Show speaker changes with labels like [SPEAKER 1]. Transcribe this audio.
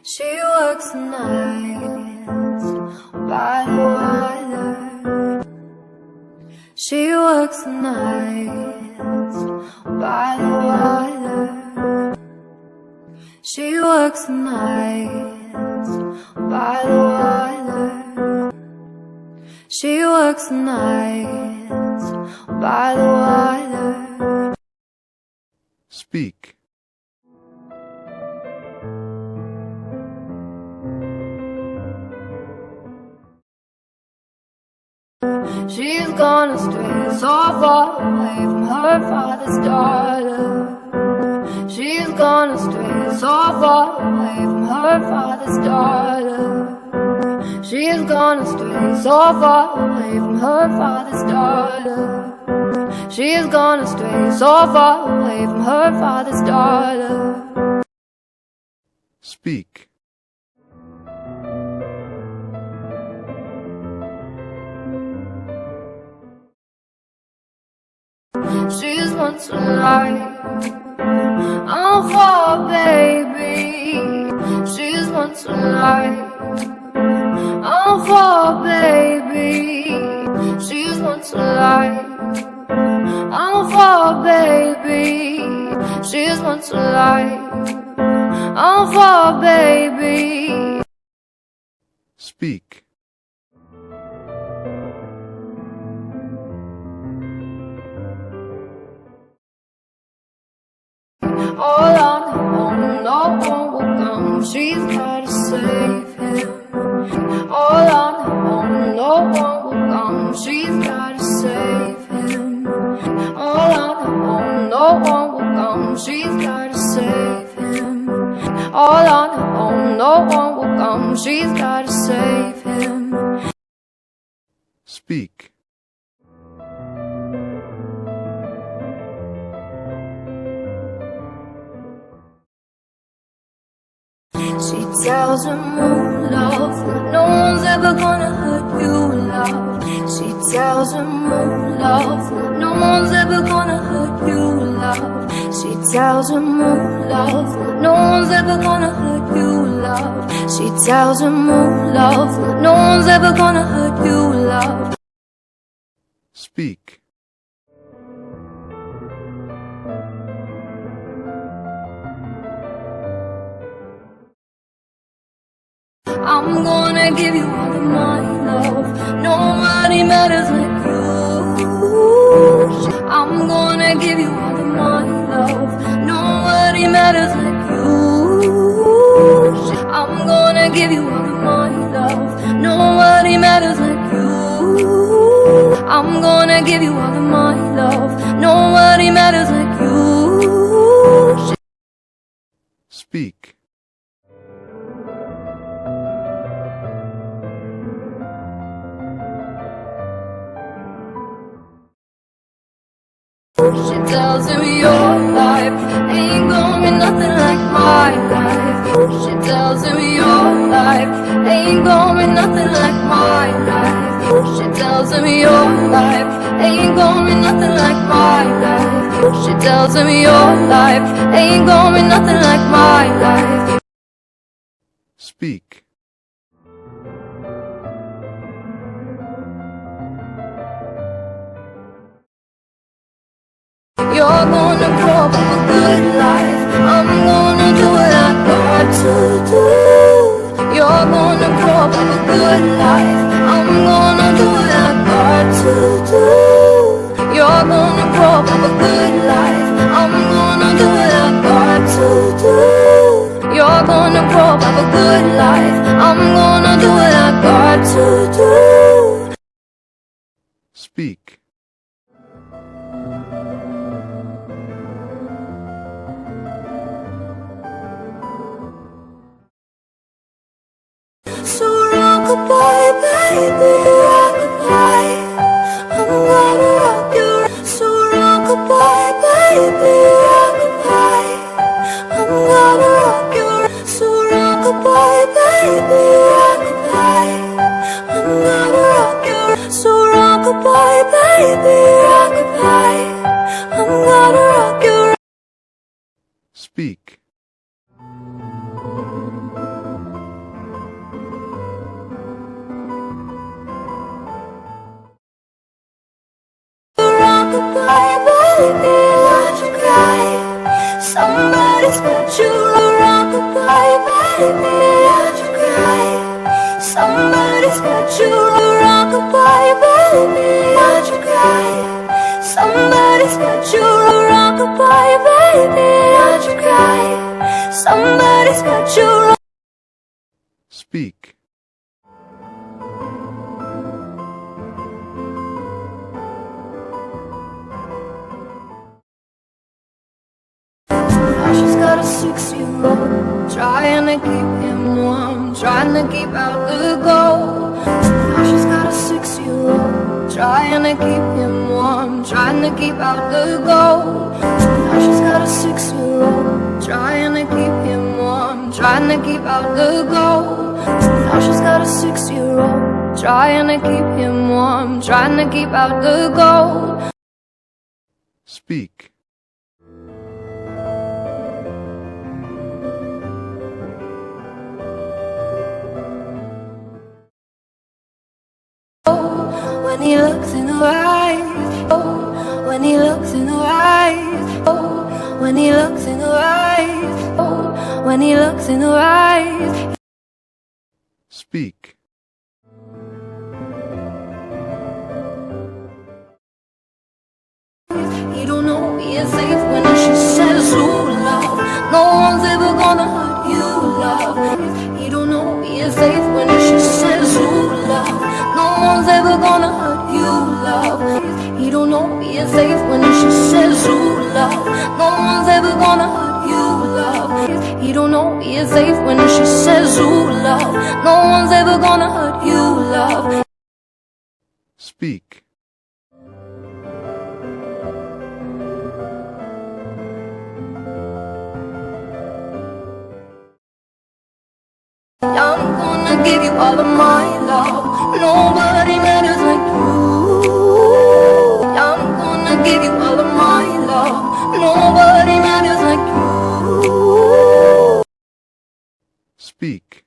[SPEAKER 1] She works the nights by the water. She works the nights by the water. She works the nights by the water. She works the nights by the water.
[SPEAKER 2] Speak.
[SPEAKER 1] She's gone astray, so far away from her father's daughter. She's gone astray, so far away from her father's daughter. She's gone astray, so far away from her father's daughter. She's gone astray, so far away from her father's daughter.
[SPEAKER 2] Speak.
[SPEAKER 1] She's once alive, I'm for baby. She's once alive, I'm for baby. She's once alive, I'm for baby. She's once alive, I'm for baby.
[SPEAKER 2] Speak.
[SPEAKER 1] All on her own, no one will come. She's gotta save him. All on her own, no one will come. She's gotta save him. All on her own, no one will come. She's gotta save him. All on her own, no one will come. She's gotta save him.
[SPEAKER 2] Speak.
[SPEAKER 1] She tells him, oh, love, no one's ever gonna hurt you, love. She tells him, oh, love, no one's ever gonna hurt you, love. She tells him, oh, love, no one's ever gonna hurt you, love. She tells him, oh, love, no one's ever gonna hurt you, love.
[SPEAKER 2] Speak.
[SPEAKER 1] I'm gonna give you all of my love. Nobody matters like you. I'm gonna give you all of my love. Nobody matters like you. I'm gonna give you all of my love. Nobody matters like you. I'm gonna give you all of my love. Nobody matters like you.
[SPEAKER 2] Speak.
[SPEAKER 1] She tells him your life ain't gonna be nothing like my life. She tells him your life ain't gonna be nothing like my life. She tells him your life ain't gonna be nothing like my life. She tells him your life ain't gonna be nothing like my life.
[SPEAKER 2] Speak.
[SPEAKER 1] You're gonna grow up a good life. I'm gonna do what I got to do. You're gonna grow up a good life. I'm gonna do what I got to do. You're gonna grow up a good life. I'm gonna do what I got to do. You're gonna grow up a good life. I'm gonna do what I got to do.
[SPEAKER 2] Speak.
[SPEAKER 1] So rock-a-bye, baby, rock-a-bye. I'm gonna rock you. So rock-a-bye, baby, rock-a-bye. I'm gonna rock you. So rock-a-bye, baby, rock-a-bye. I'm gonna rock you. So rock-a-bye, baby, rock-a-bye. I'm gonna rock you.
[SPEAKER 2] Speak.
[SPEAKER 1] Somebody's got you rock-a-bye, baby. Why'd you cry? Somebody's got you rock-a-bye, baby. Why'd you cry? Somebody's got you rock-a-bye, baby. Why'd you cry? Somebody's got you.
[SPEAKER 2] Speak.
[SPEAKER 1] Now she's got a 6-year-old, trying to keep him warm, trying to keep out the cold. Now she's got a 6-year-old, trying to keep him warm, trying to keep out the cold. Now she's got a 6-year-old, trying to keep him warm, trying to keep out the cold. Now she's got a 6-year-old, trying to keep him warm, trying to keep out the cold.
[SPEAKER 2] Speak.
[SPEAKER 1] When he looks in her eyes, oh, when he looks in her eyes, oh, when he looks in her eyes, oh, when he looks in her eyes.
[SPEAKER 2] Speak.
[SPEAKER 1] He don't know he is safe when she says, ooh, love, no one's ever gonna hurt you, love. He don't know he is safe when she says, ooh, love, no one's ever gonna hurt you, love. He don't know he is safe when she says, ooh, love, no one's ever gonna hurt you, love. He don't know he is safe when she says, ooh, love, no one's ever gonna hurt you, love.
[SPEAKER 2] Speak.
[SPEAKER 1] I'm gonna give you all of my love. Nobody matters like you. I'm gonna give you all of my love. Nobody matters like you.
[SPEAKER 2] Speak.